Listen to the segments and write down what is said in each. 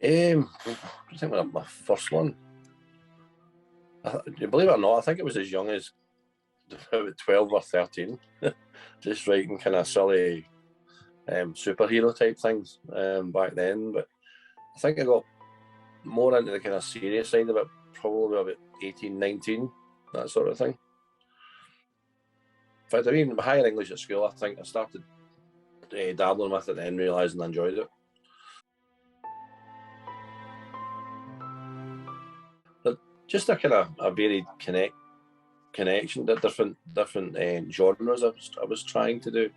I think my first one, believe it or not, I think it was as young as about 12 or 13, just writing kind of silly superhero type things back then. But I think I got more into the kind of serious side of it probably about 18, 19, that sort of thing. In fact, I mean, higher English at school, I think I started dabbling with it and then realising I enjoyed it. But just a kind of a varied connection to different genres I was trying to do.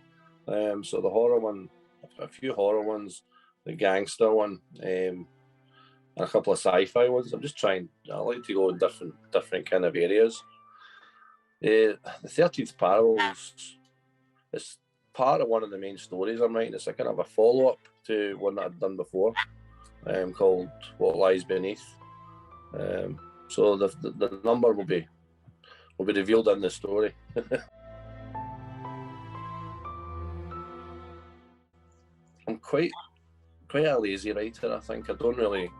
So the horror one, a few horror ones, the gangster one, and a couple of sci-fi ones. I'm just trying. I like to go in different kind of areas. The 13th Parables is part of one of the main stories I'm writing. It's a kind of a follow-up to one that I'd done before, called What Lies Beneath. So the number will be revealed in the story. I'm quite a lazy writer, I think. I don't really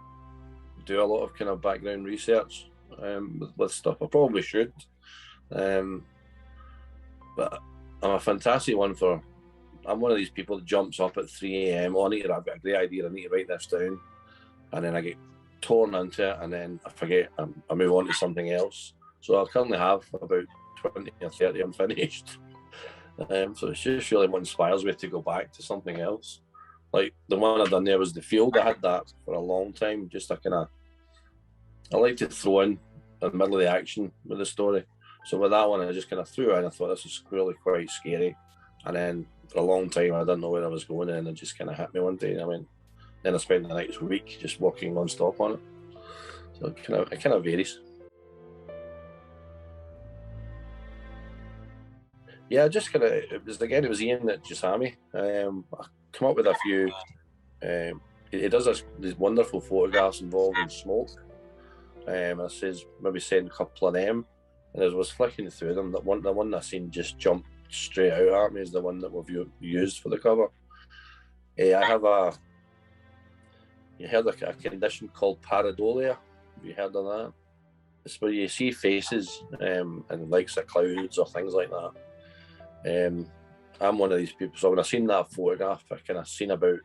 do a lot of kind of background research with stuff. I probably should. But I'm a fantastic one for, I'm one of these people that jumps up at 3 a.m. I've got a great idea, I need to write this down. And then I get torn into it and then I forget, I move on to something else. So I currently have about 20 or 30 unfinished. So it's just really what inspires me to go back to something else. Like the one I've done there was The Field. I had that for a long time. Just I like to throw in the middle of the action with the story. So with that one, I just kind of threw it in. I thought this was really quite scary. And then for a long time, I didn't know where I was going, and it just kind of hit me one day. And then I spent the next week just working non-stop on it. So it kind of varies. Yeah, just kind of, it was Ian at Jasami. I come up with a few. He does these wonderful photographs involving smoke. I says maybe send a couple of them. And as I was flicking through them, the one I seen just jump straight out at me is the one that we've used for the cover. I have you heard of a condition called pareidolia? Have you heard of that? It's where you see faces and likes of clouds or things like that. I'm one of these people, so when I seen that photograph, I kind of seen about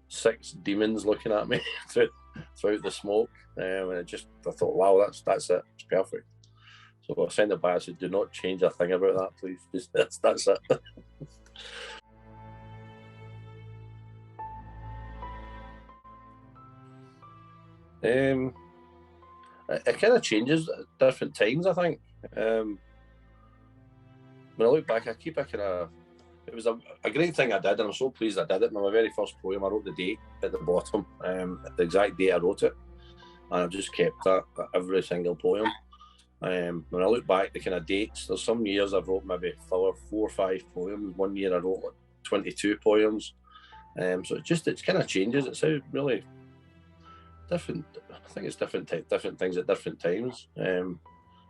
6 demons looking at me throughout the smoke, and I thought, wow, that's it, it's perfect. So I sent it back. I said, do not change a thing about that, please. Just, that's it. It kind of changes at different times, I think. When I look back, I keep a kind of, it was a great thing I did, and I'm so pleased I did it. My very first poem, I wrote the date at the bottom, the exact date I wrote it, and I've just kept that every single poem. When I look back, the kind of dates, there's some years I've wrote maybe 4 or 5 poems. One year I wrote like 22 poems. So it kind of changes. It's how really different. I think it's different things at different times.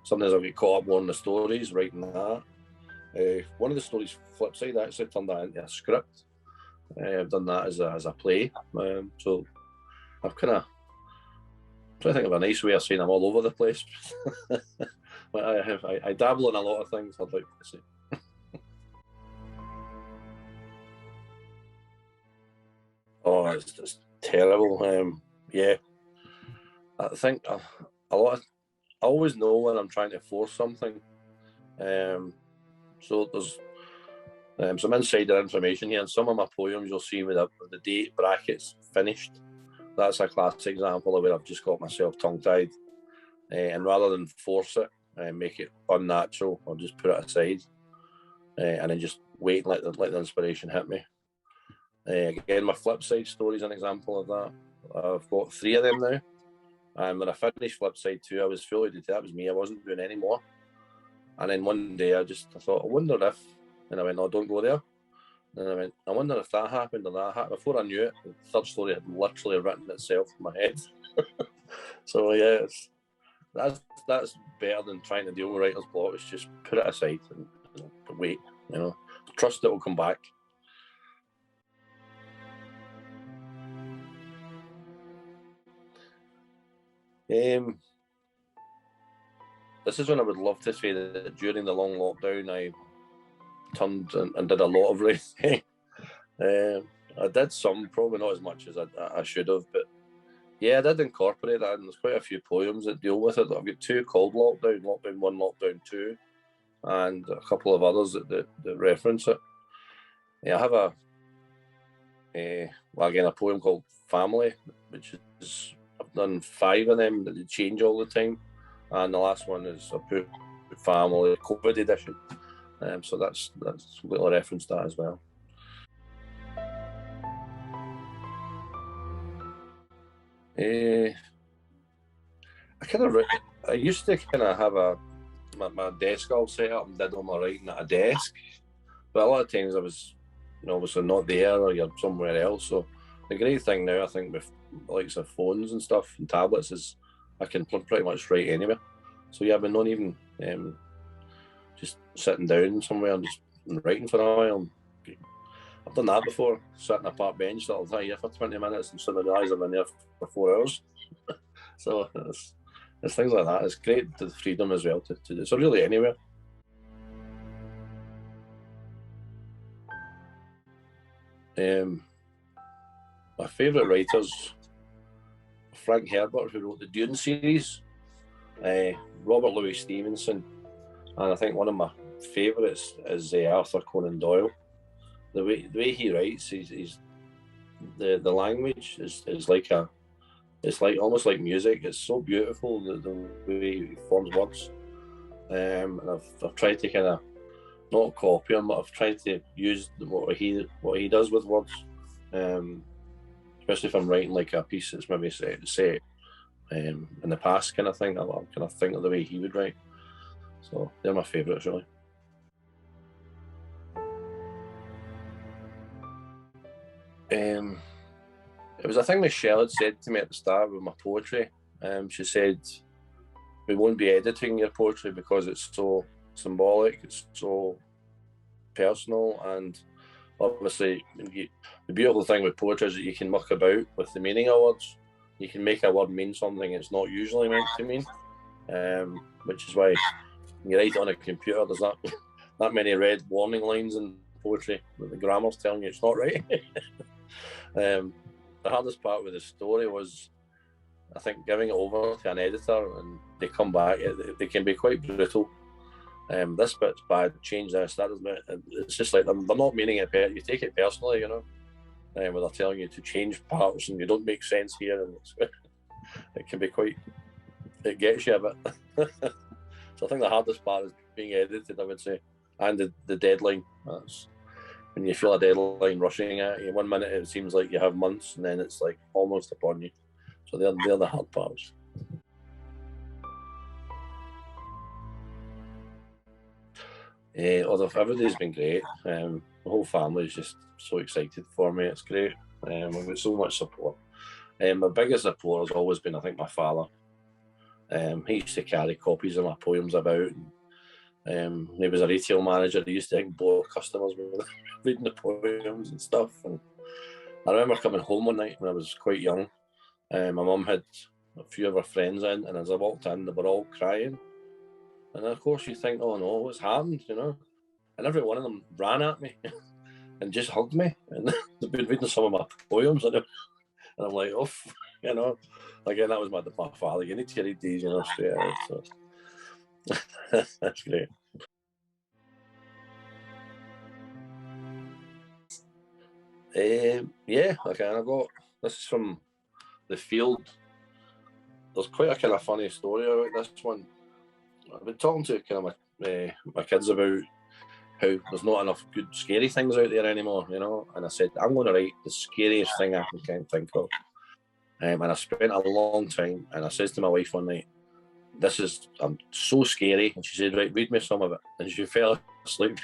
Sometimes I'll get caught up more in the stories, writing that. One of the stories, flip side, I actually turned that into a script. I've done that as a play. So I've kind of, I'm trying to think of a nice way of saying I'm all over the place. But I dabble in a lot of things, I'd like to say. Oh, it's terrible. Yeah, I think a lot of, I always know when I'm trying to force something. So there's some insider information here. In some of my poems, you'll see with the date brackets finished. That's a classic example of where I've just got myself tongue-tied. And rather than force it and make it unnatural, I'll just put it aside and then just wait and let the inspiration hit me. Again, my flip side story is an example of that. I've got 3 of them now. And when I finished flip side 2, I was fully detached. That was me. I wasn't doing any more. And then one day I thought, I wonder if, and I went, no, don't go there. And I went, I wonder if that happened or that happened. Before I knew it, the third story had literally written itself in my head. So yeah, that's better than trying to deal with writer's block. It's just put it aside and wait, trust it will come back. This is when I would love to say that during the long lockdown, I turned and did a lot of writing. I did some, probably not as much as I should have, but yeah, I did incorporate that, and there's quite a few poems that deal with it. I've got two called Lockdown, Lockdown 1, Lockdown 2, and a couple of others that reference it. Yeah, I have a poem called Family, which is, I've done 5 of them that they change all the time, and the last one is a Family COVID edition. So that's completely referenced that as well. I used to kind of have my desk all set up and did all my writing at a desk, but a lot of times I was, obviously not there, or you're somewhere else. So the great thing now, I think, with the likes of phones and stuff and tablets, is I can pretty much write anywhere. So yeah, I've been not even just sitting down somewhere and just writing for a while. I've done that before, sat on a park bench that'll tie you for 20 minutes and suddenly realize I've been there for 4 hours. So it's things like that. It's great, the freedom as well to do. So really anywhere. My favourite writers, Frank Herbert, who wrote the Dune series, Robert Louis Stevenson, and I think one of my favourites is Arthur Conan Doyle. The way he writes, he's the language is like it's like almost like music. It's so beautiful, the way he forms words. And I've tried to kind of not copy him, but I've tried to use what he does with words. Especially if I'm writing like a piece that's maybe set in the past kind of thing, I'll kind of think of the way he would write. So they're my favourites, really. It was a thing Michelle had said to me at the start with my poetry. She said, we won't be editing your poetry because it's so symbolic, it's so personal, and obviously the beautiful thing with poetry is that you can muck about with the meaning of words. You can make a word mean something it's not usually meant to mean, which is why when you write it on a computer, there's not that many red warning lines in poetry that the grammar's telling you it's not right. The hardest part with the story was, I think, giving it over to an editor, and they come back, they can be quite brutal. This bit's bad, change this, that doesn't it. It's just like they're not meaning it, you take it personally, where they're telling you to change parts and you don't make sense here, and it can be quite, it gets you a bit. So I think the hardest part is being edited, I would say, and the deadline. That's when you feel a deadline rushing at you. 1 minute it seems like you have months, and then it's like almost upon you. So they're the hard parts. Although everybody's been great. The whole family is just so excited for me. It's great. I've got so much support. My biggest support has always been, I think, my father. He used to carry copies of my poems about. He was a retail manager. He used to bore customers with reading the poems and stuff. And I remember coming home one night when I was quite young. My mum had a few of her friends in, and as I walked in, they were all crying. And of course you think, oh no, what's happened, And every one of them ran at me and just hugged me. And they've been reading some of my poems, and I'm like, oh, Again, that was my father. You need to read these, straight out. So that's great. I got, this is from The Field. There's quite a kind of funny story about this one. I've been talking to kind of my kids about how there's not enough good scary things out there anymore, and I said, I'm going to write the scariest thing I can think of. And I spent a long time, and I said to my wife one night, I'm so scary. And she said, right, read me some of it. And she fell asleep.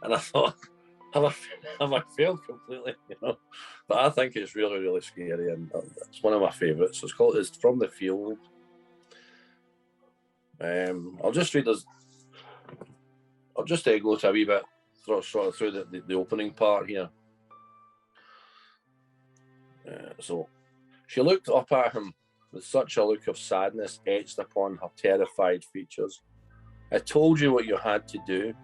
And I thought, have I failed completely, But I think it's really, really scary, and it's one of my favourites. It's from The Field. I'll just read this. I'll just go to a wee bit sort of through the opening part here. So she looked up at him with such a look of sadness etched upon her terrified features. "I told you what you had to do."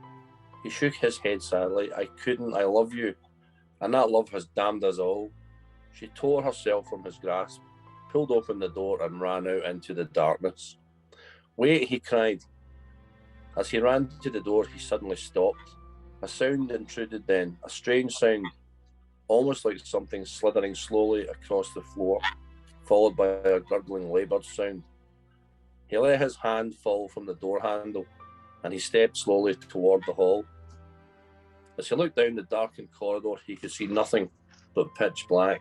He shook his head sadly. "I couldn't. I love you, and that love has damned us all." She tore herself from his grasp, pulled open the door, and ran out into the darkness. "Wait," he cried. As he ran to the door, he suddenly stopped. A sound intruded then, a strange sound, almost like something slithering slowly across the floor, followed by a gurgling laboured sound. He let his hand fall from the door handle, and he stepped slowly toward the hall. As he looked down the darkened corridor, he could see nothing but pitch black.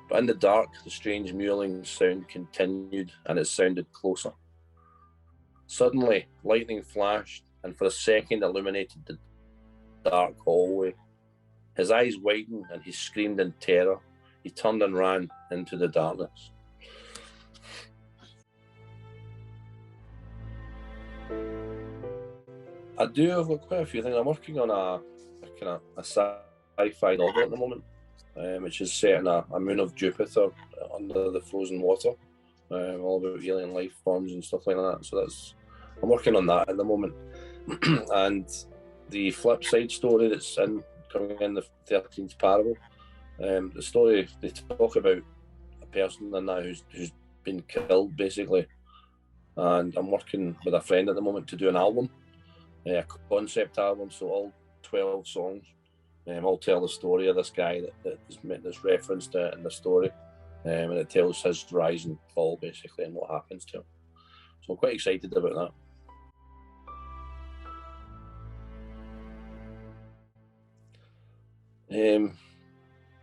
But in the dark, the strange mewling sound continued, and it sounded closer. Suddenly, lightning flashed, and for a second illuminated the dark hallway. His eyes widened, and he screamed in terror. He turned and ran into the darkness. I do have quite a few things. I'm working on a kind of a sci-fi novel at the moment, which is set in a moon of Jupiter under the frozen water, all about alien life forms and stuff like that. So I'm working on that at the moment. And the flip side story that's coming in, the 13th Parable, the story, they talk about a person in that who's been killed, basically. And I'm working with a friend at the moment to do an album, a concept album, so all 12 songs all tell the story of this guy that's referenced in the story, and it tells his rise and fall, basically, and what happens to him. So I'm quite excited about that.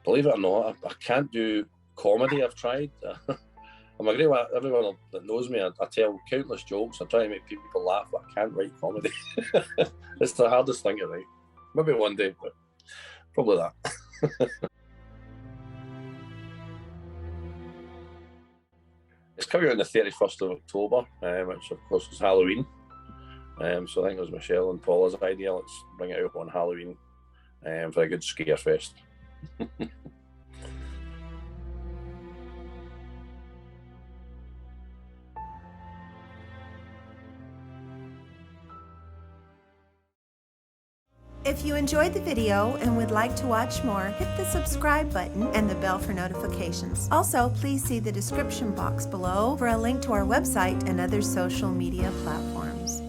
Believe it or not, I can't do comedy. I've tried. I'm a great one. Everyone that knows me, I tell countless jokes. I try to make people laugh, but I can't write comedy. It's the hardest thing to write. Maybe one day, but probably that. It's coming out on the 31st of October, which of course is Halloween. So I think it was Michelle and Paula's idea. Let's bring it out on Halloween for a good scare fest. If you enjoyed the video and would like to watch more, hit the subscribe button and the bell for notifications. Also, please see the description box below for a link to our website and other social media platforms.